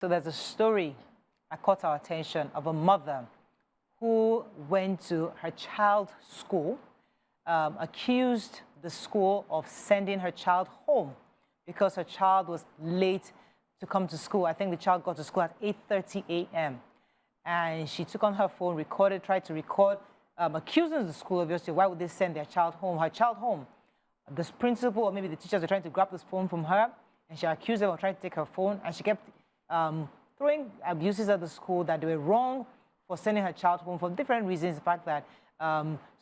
So there's a story that caught our attention of a mother who went to her child's school, accused the school of sending her child home because her child was late to come to school. I think the child got to school at 8:30 a.m. And she took on her phone, recorded, tried to record, accusing the school, obviously, why would they send their child home, her child home? This principal or maybe the teachers were trying to grab this phone from her, and she accused them of trying to take her phone, and she kept throwing abuses at the school that they were wrong for sending her child home for different reasons. The fact that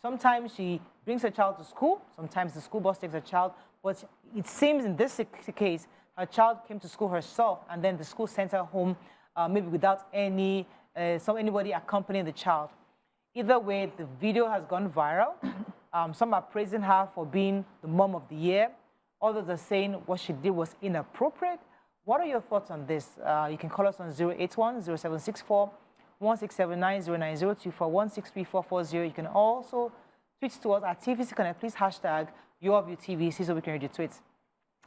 sometimes she brings her child to school, sometimes the school bus takes her child, but it seems in this case, her child came to school herself, and then the school sent her home maybe without anybody accompanying the child. Either way, the video has gone viral. Some are praising her for being the mom of the year. Others are saying what she did was inappropriate. What are your thoughts on this? You can call us on 081-0764-1679, 09024-163440. You can also tweet to us at TVC Connect. Please hashtag YourViewTVC so we can read your tweets.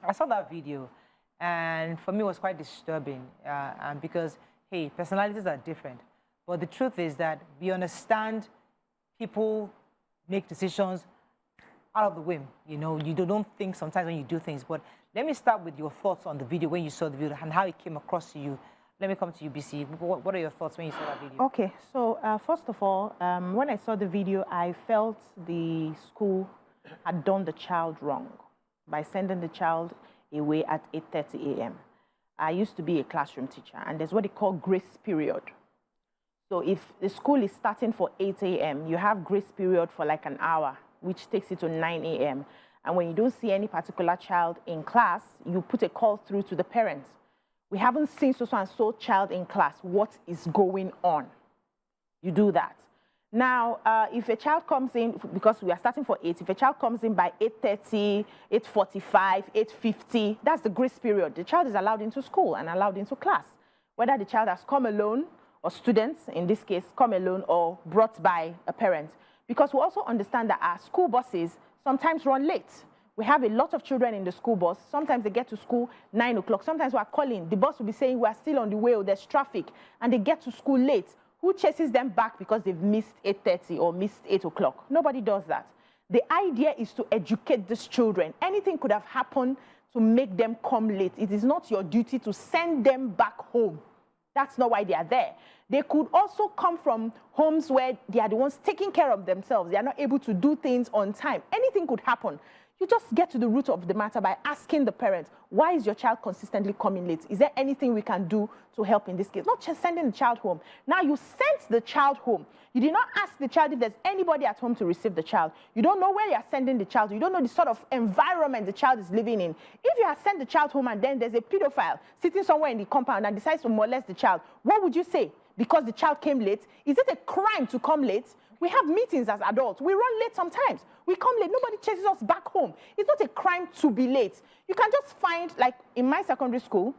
I saw that video, and for me, it was quite disturbing because, hey, personalities are different. But the truth is that we understand people make decisions out of the whim. You know, you don't think sometimes when you do things. But let me start with your thoughts on the video, when you saw the video and how it came across to you. Let me come to you, BC. What are your thoughts when you saw that video? Okay, so first of all, when I saw the video, I felt the school had done the child wrong by sending the child away at 8:30 a.m. I used to be a classroom teacher, and there's what they call grace period. So if the school is starting for 8 a.m., you have grace period for like an hour, which takes it to 9 a.m. And when you don't see any particular child in class, you put a call through to the parents. We haven't seen so-and-so child in class. What is going on? You do that. Now, if a child comes in, because we are starting for 8, if a child comes in by 8:30, 8:45, 8:50, that's the grace period. The child is allowed into school and allowed into class. Whether the child has come alone, or students, in this case, come alone or brought by a parent. Because we also understand that our school buses sometimes run late. We have a lot of children in the school bus. Sometimes they get to school 9 o'clock. Sometimes we are calling. The bus will be saying we are still on the way or there's traffic. And they get to school late. Who chases them back because they've missed 8:30 or missed 8 o'clock? Nobody does that. The idea is to educate these children. Anything could have happened to make them come late. It is not your duty to send them back home. That's not why they are there. They could also come from homes where they are the ones taking care of themselves. They are not able to do things on time. Anything could happen. You just get to the root of the matter by asking the parents, why is your child consistently coming late? Is there anything we can do to help in this case? Not just sending the child home. Now you sent the child home. You did not ask the child if there's anybody at home to receive the child. You don't know where you are sending the child. You don't know the sort of environment the child is living in. If you have sent the child home and then there's a pedophile sitting somewhere in the compound and decides to molest the child, what would you say? Because the child came late? Is it a crime to come late? We have meetings as adults. We run late sometimes. We come late. Nobody chases us back home. It's not a crime to be late. You can just find, like in my secondary school,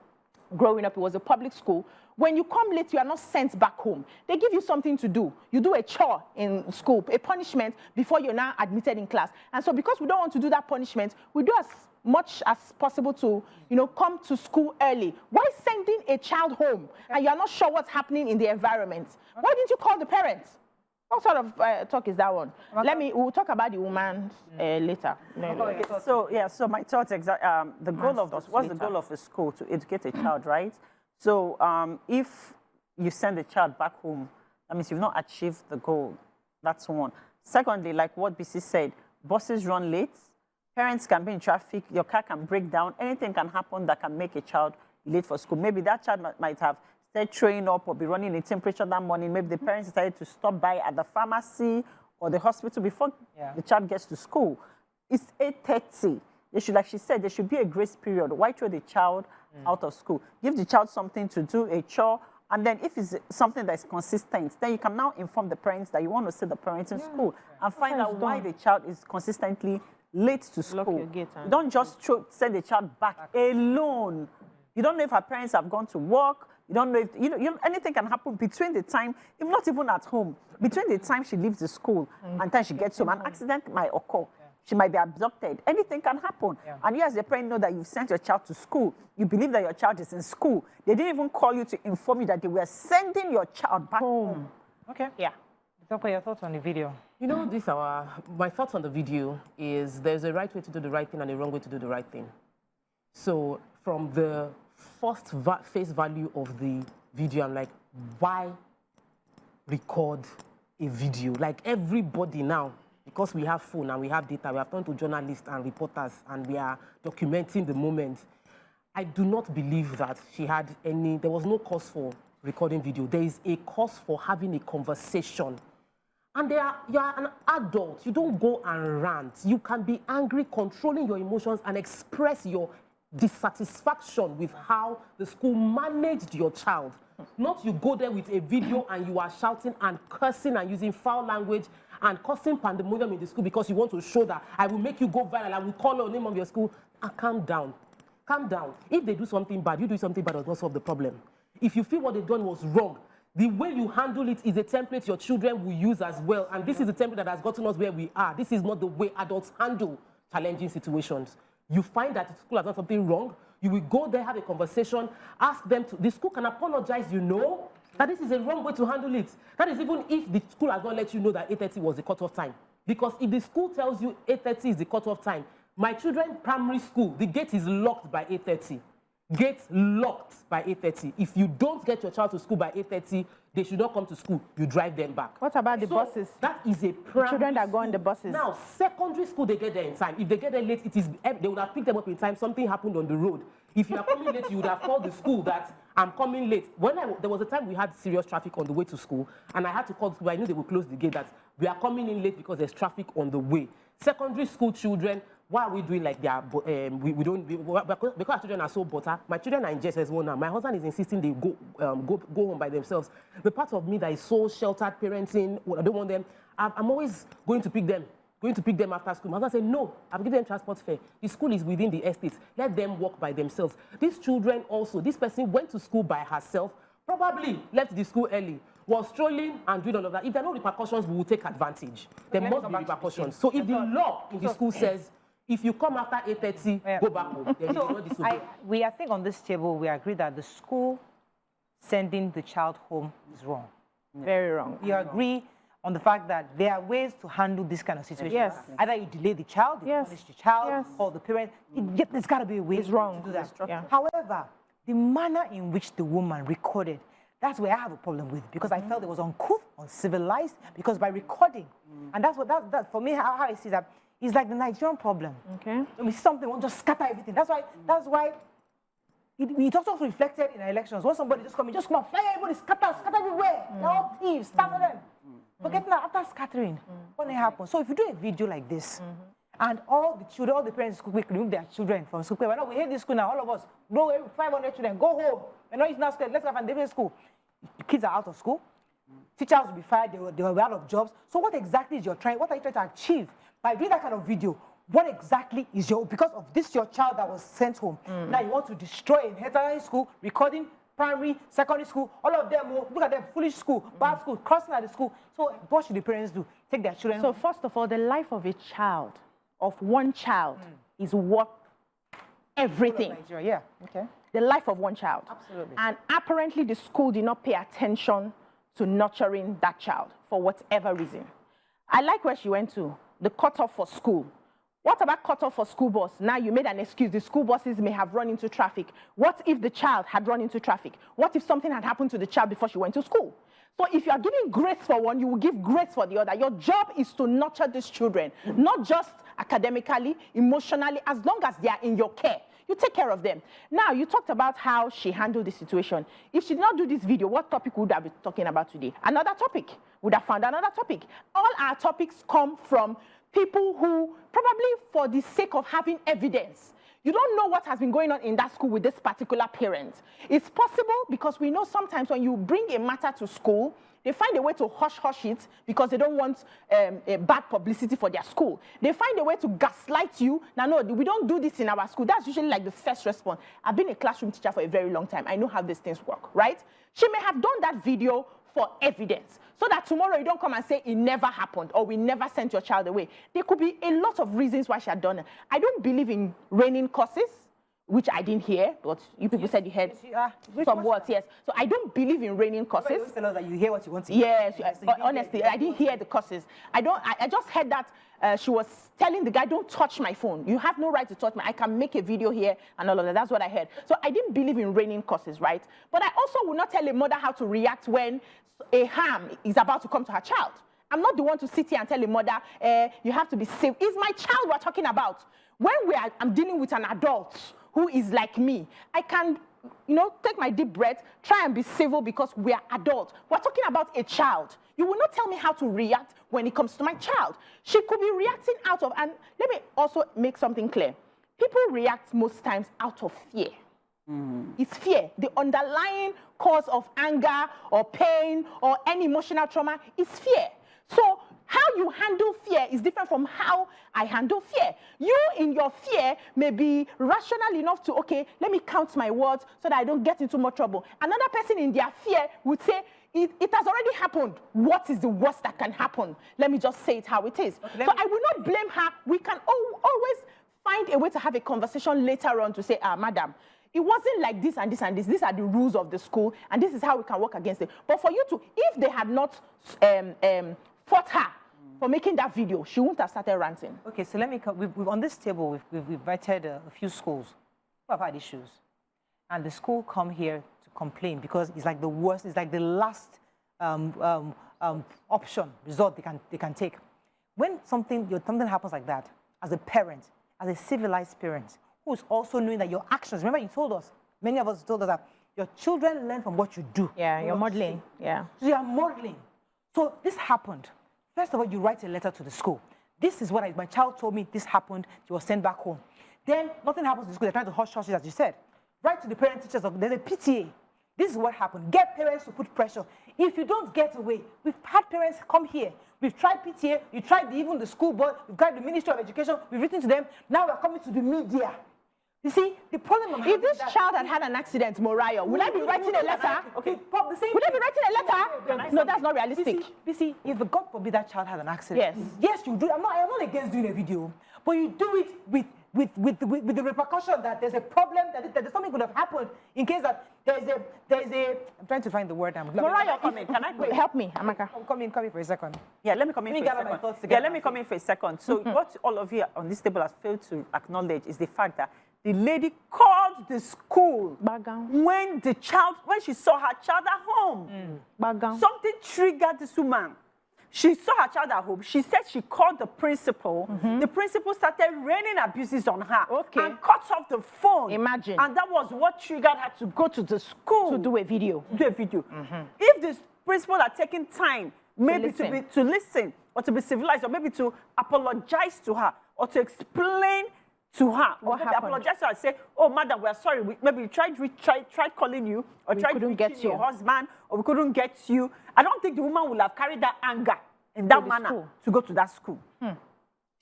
growing up, it was a public school. When you come late, you are not sent back home. They give you something to do. You do a chore in school, a punishment, before you're now admitted in class. And so because we don't want to do that punishment, we do as much as possible to, come to school early. Why sending a child home and you're not sure what's happening in the environment? Why didn't you call the parents? What sort of talk is that one? We'll talk about the woman later. So my thoughts, the goal of what's the goal of a school? To educate a child, right? So if you send a child back home, that means you've not achieved the goal. That's one. Secondly, like what BC said, buses run late, parents can be in traffic, your car can break down, anything can happen that can make a child late for school. Maybe that child might have started throwing up or be running a temperature that morning. Maybe the parents decided to stop by at the pharmacy or the hospital before the child gets to school. It's 8:30. They should, like she said, there should be a grace period. Why throw the child out of school? Give the child something to do, a chore, and then if it's something that's consistent, then you can now inform the parents that you want to see the parents in school and find out why the child is consistently late to school. You don't just send the child back alone. You don't know if her parents have gone to work. You don't know if, anything can happen between the time, if not even at home, between the time she leaves the school and time she gets home, an accident might occur. She might be abducted. Anything can happen. Yeah. And you as a parent know that you've sent your child to school. You believe that your child is in school. They didn't even call you to inform you that they were sending your child back home. Okay. Yeah. Dr. Your thoughts on the video? You know, my thoughts on the video is there's a right way to do the right thing and a wrong way to do the right thing. So from the first face value of the video, I'm like, why record a video? Like everybody now, because we have phone and we have data, we have turned to journalists and reporters and we are documenting the moment. I do not believe that there was no cause for recording video. There is a cause for having a conversation. And you are an adult. You don't go and rant. You can be angry, controlling your emotions and express your dissatisfaction with how the school managed your child. Not you go there with a video and you are shouting and cursing and using foul language and causing pandemonium in the school because you want to show that I will make you go viral, I will call the name of your school. Calm down. Calm down. If they do something bad, you do something bad does not solve the problem. If you feel what they've done was wrong, the way you handle it is a template your children will use as well. And this is the template that has gotten us where we are. This is not the way adults handle challenging situations. You find that the school has done something wrong, you will go there, have a conversation, ask them to, the school can apologize, that this is a wrong way to handle it. That is even if the school has not let you know that 8:30 was the cutoff time. Because if the school tells you 8:30 is the cutoff time, my children primary school, the gate is locked by 8:30. Gate locked by 8:30. If you don't get your child to school by 8:30, they should not come to school. You drive them back. What about the buses? That is a primary children that go on school. the buses. Now, secondary school, they get there in time. If they get there late, they would have picked them up in time. Something happened on the road. If you are coming late, you would have called the school that I'm coming late. There was a time we had serious traffic on the way to school, and I had to call the school. I knew they would close the gate that we are coming in late because there's traffic on the way. Secondary school children, why are we doing like that? Because our children are so butter. My children are in JSS 1 now. My husband is insisting they go home by themselves. The part of me that is so sheltered parenting, I don't want them. I'm always going to pick them after school. My husband said, no, I've given them transport fare. The school is within the estate. Let them walk by themselves. These children also, this person went to school by herself, probably left the school early, was strolling and doing all of that. If there are no repercussions, we will take advantage. There must be repercussions. So if the law in the school says, if you come after 8:30, go back home, then you will not disobey. I think on this table, we agree that the school sending the child home is wrong. Very wrong. You agree on the fact that there are ways to handle this kind of situation. Yes. Either you delay the child, you punish the child, or the parent. There's got to be a way to do that. Yeah. However, the manner in which the woman recorded, that's where I have a problem with, because I felt it was uncouth, uncivilized, because by recording, and that's for me, how I see that, it's like the Nigerian problem. Okay. When we see something, we want to just scatter everything. That's why it also reflected in our elections. When somebody just come and fire everybody, scatter everywhere. They're all thieves, scatter them. Forget now, after scattering, what happens? So if you do a video like this, and all the children, all the parents in school quickly remove their children from school. We hate this school now, all of us. Go 500 children, go home. We're not now scared. Let's have a different school. The kids are out of school. Teachers will be fired. They will be out of jobs. So what exactly is what are you trying to achieve by doing that kind of video? What exactly is because of this your child that was sent home? Now you want to destroy an entire school, recording primary, secondary school, all of them, look at them, foolish school, bad school, crossing at the school. So what should the parents do? Take their children home? So first of all, the life of a child, of one child, is worth everything. Nigeria, yeah, okay. The life of one child. Absolutely. And apparently the school did not pay attention to nurturing that child for whatever reason. I like where she went to, the cutoff for school. What about cutoff for school bus? Now you made an excuse. The school buses may have run into traffic. What if the child had run into traffic? What if something had happened to the child before she went to school? So if you are giving grace for one, you will give grace for the other. Your job is to nurture these children, not just academically, emotionally, as long as they are in your care. You take care of them. Now, you talked about how she handled the situation. If she did not do this video, what topic would I be talking about today? Another topic. Would have found another topic. All our topics come from people who, probably for the sake of having evidence, you don't know what has been going on in that school with this particular parent. It's possible because we know sometimes when you bring a matter to school, they find a way to hush it because they don't want a bad publicity for their school. They find a way to gaslight you. Now, no, we don't do this in our school. That's usually like the first response. I've been a classroom teacher for a very long time. I know how these things work, right? She may have done that video for evidence. So that tomorrow you don't come and say it never happened or we never sent your child away. There could be a lot of reasons why she had done it. I don't believe in raining curses, which I didn't hear, but you people said you heard some words, yes. So I don't believe in raining curses. You always tell us that you hear what you want to hear. Yes, honestly, I didn't hear the curses. I just heard that she was telling the guy, don't touch my phone. You have no right to touch me. I can make a video here and all of that. That's what I heard. So I didn't believe in raining curses, right? But I also will not tell a mother how to react when a harm is about to come to her child. I'm not the one to sit here and tell a mother, you have to be safe. It's my child we're talking about. When I'm dealing with an adult who is like me, I can, take my deep breath, try and be civil because we are adults. We're talking about a child. You will not tell me how to react when it comes to my child. She could be reacting out of, and let me also make something clear. People react most times out of fear. It's fear. The underlying cause of anger or pain or any emotional trauma is fear. So how you handle fear is different from how I handle fear. You, in your fear, may be rational enough to, okay, let me count my words so that I don't get into more trouble. Another person in their fear would say, it has already happened. What is the worst that can happen? Let me just say it how it is. Okay, so I will not blame her. We can always find a way to have a conversation later on to say, madam, it wasn't like this and this and this. These are the rules of the school, and this is how we can work against it. But for you to, if they had not fought her for making that video, she wouldn't have started ranting. Okay, so let me come. We've on this table, we've invited a few schools who have had issues. And the school come here to complain because it's like the worst, it's like the last option, result they can take. When something happens like that, as a parent, as a civilized parent, who's also knowing that your actions, remember you told us, many of us told us that your children learn from what you do. Yeah, you're modeling. Yeah. So you are modeling. So this happened. First of all, you write a letter to the school. This is what my child told me this happened. She was sent back home. Then nothing happens to the school. They're trying to hush it, as you said. Write to the parent teachers. There's a PTA. This is what happened. Get parents to put pressure. If you don't get away, we've had parents come here. We've tried PTA. You tried even the school board. We've tried the Ministry of Education. We've written to them. Now we're coming to the media. You see, the problem if this child had an accident, Moriah, would I be writing a letter? Okay, would I be writing a letter? No, that's not realistic. You see, if God forbid that child had an accident, yes, you do. I'm not against doing a video, but you do it with the repercussion that there's a problem, that something could have happened in case that there's a. I'm trying to find the word. Moriah, can I help me, Amaka? Come in for a second. Yeah, let me come in for a second. Yeah, let me come in for a second. So what all of you on this table has failed to acknowledge is the fact that the lady called the school when she saw her child at home. Something triggered this woman. She saw her child at home. She said she called the principal. The principal started raining abuses on her and cut off the phone. Imagine. And that was what triggered her to go to the school. To do a video. If the principal had taken time, maybe to listen or to be civilized or maybe to apologize to her or to explain to her, or maybe apologize to her and say, oh, madam, we're sorry. Maybe we tried calling you, or tried to get your husband, or we couldn't get you. I don't think the woman would have carried that anger in that manner to go to that school.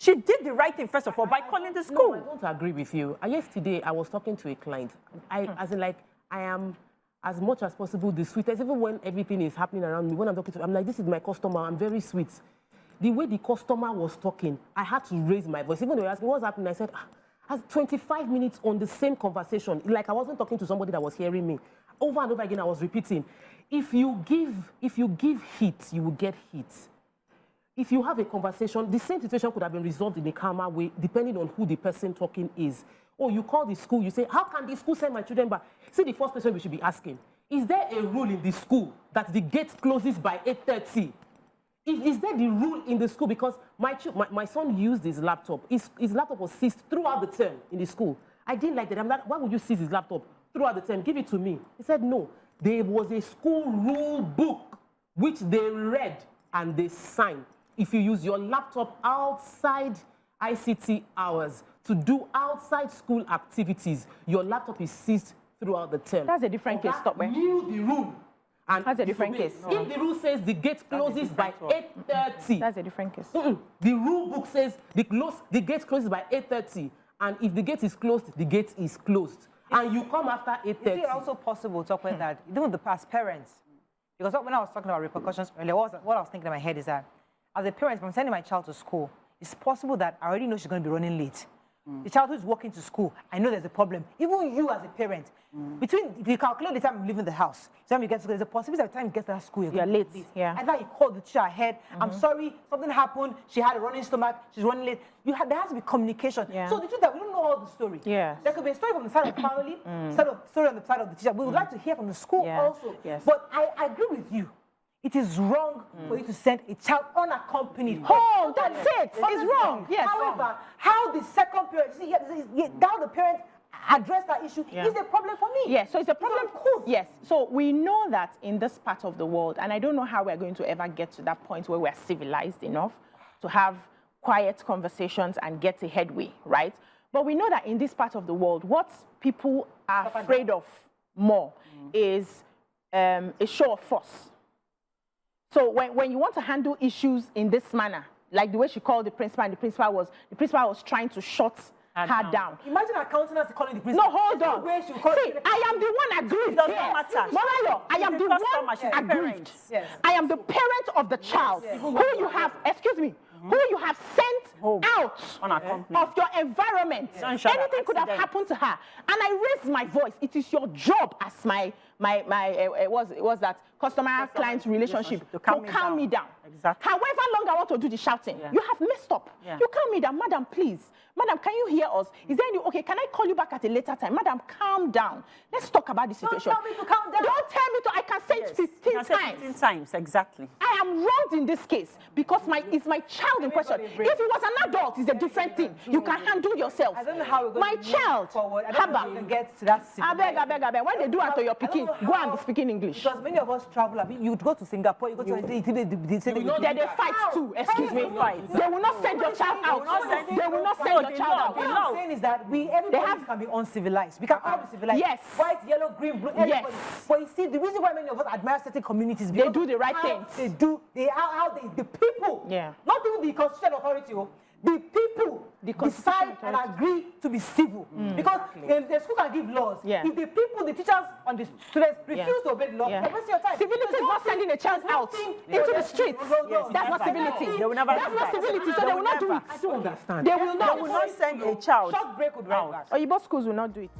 She did the right thing, first of all, by calling the school. No, I don't agree with you. Yesterday, I was talking to a client. I am, as much as possible, the sweetest, even when everything is happening around me. When I'm talking to I'm like, this is my customer. I'm very sweet. The way the customer was talking, I had to raise my voice. Even though they asked me what's happening, I said, 25 minutes on the same conversation. Like I wasn't talking to somebody that was hearing me. Over and over again, I was repeating. If you give heat, you will get heat. If you have a conversation, the same situation could have been resolved in a calmer way, depending on who the person talking is. Or you call the school, you say, how can the school send my children back? See, the first question we should be asking, is there a rule in the school that the gate closes by 8:30? Is there the rule in the school? Because my son used his laptop. His laptop was seized throughout the term in the school. I didn't like that. I'm like, why would you seize his laptop throughout the term? Give it to me. He said, no. There was a school rule book which they read and they signed. If you use your laptop outside ICT hours to do outside school activities, your laptop is seized throughout the term. That's a different case. Stop, man. Knew the rule. And that's a different case. If the rule says the gate closes by 8:30, that's a different case. The rule book says the gate closes by 8:30, and if the gate is closed, the gate is closed. And you come after 8:30. Is it also possible to talk about that, even the past parents? Because when I was talking about repercussions earlier, what I was thinking in my head is that as a parent, if I'm sending my child to school, it's possible that I already know she's going to be running late. The child who's walking to school, I know there's a problem. Even you as a parent, if you calculate the time I'm leaving the house, the time you get to school, there's a possibility that the time you get to that school, you're late. Yeah. And then you call the teacher ahead. I'm sorry, something happened. She had a running stomach. She's running late. There has to be communication. Yeah. So the truth that we don't know all the story. Yes. There could be a story from the side of the family, story on the side of the teacher. We would like to hear from the school also. Yes. But I agree with you. It is wrong for you to send a child unaccompanied. Oh, that's it. It's wrong. Yes. However, how the second parent, how the parent address that issue is a problem for me. Yes, so it's a problem. Yes, so we know that in this part of the world, and I don't know how we're going to ever get to that point where we're civilized enough to have quiet conversations and get a headway, right? But we know that in this part of the world, what people are afraid of more is a show of force. So when you want to handle issues in this manner, like the way she called the principal, and the principal was trying to shut her down. Imagine her countenance calling the principal. No, hold on. See, I am the one aggrieved. It does not matter. Morayo, I am the one aggrieved. Yes. I am the parent of the child who you have, excuse me, who you have sent out of your environment. Anything could have happened to her. And I raised my voice. It is your job as my was that customer-client relationship to calm me down. Exactly. However long I want to do the shouting, you have messed up. You calm me down. Madam, please. Madam, can you hear us? Is there any, okay, can I call you back at a later time? Madam, calm down. Let's talk about the situation. Don't tell me to calm down. Don't tell me to, I can say it 15 times. 15 times, exactly. I am wronged in this case because it's my child in question. If it was an adult, it's a different thing. You can handle yourself. I don't know how we're going my to child, move forward. I don't know how we can get to that situation. I beg. When they do it to your picking, go and be speaking English. Because many of us travel. I mean, you'd go to Singapore, you go to they fight too. Excuse me. They will not send your child out. They will not send your child out. What I'm saying is that everybody can be uncivilized. We can all be civilized. Yes. White, yellow, green, blue, everybody. Yes. But you see, the reason why many of us admire certain communities, they do the right things. The people, not even the constitutional authority, the people decide and agree to be civil. Because the school can give laws. If the people, the teachers and the students refuse to obey the law, they're wasting your time. Civility is not sending a child out into the streets. That's not civility. That's not civility, so they will not do it. I don't understand. They will not send a child Short break would be right back. Oyibo schools will not do it.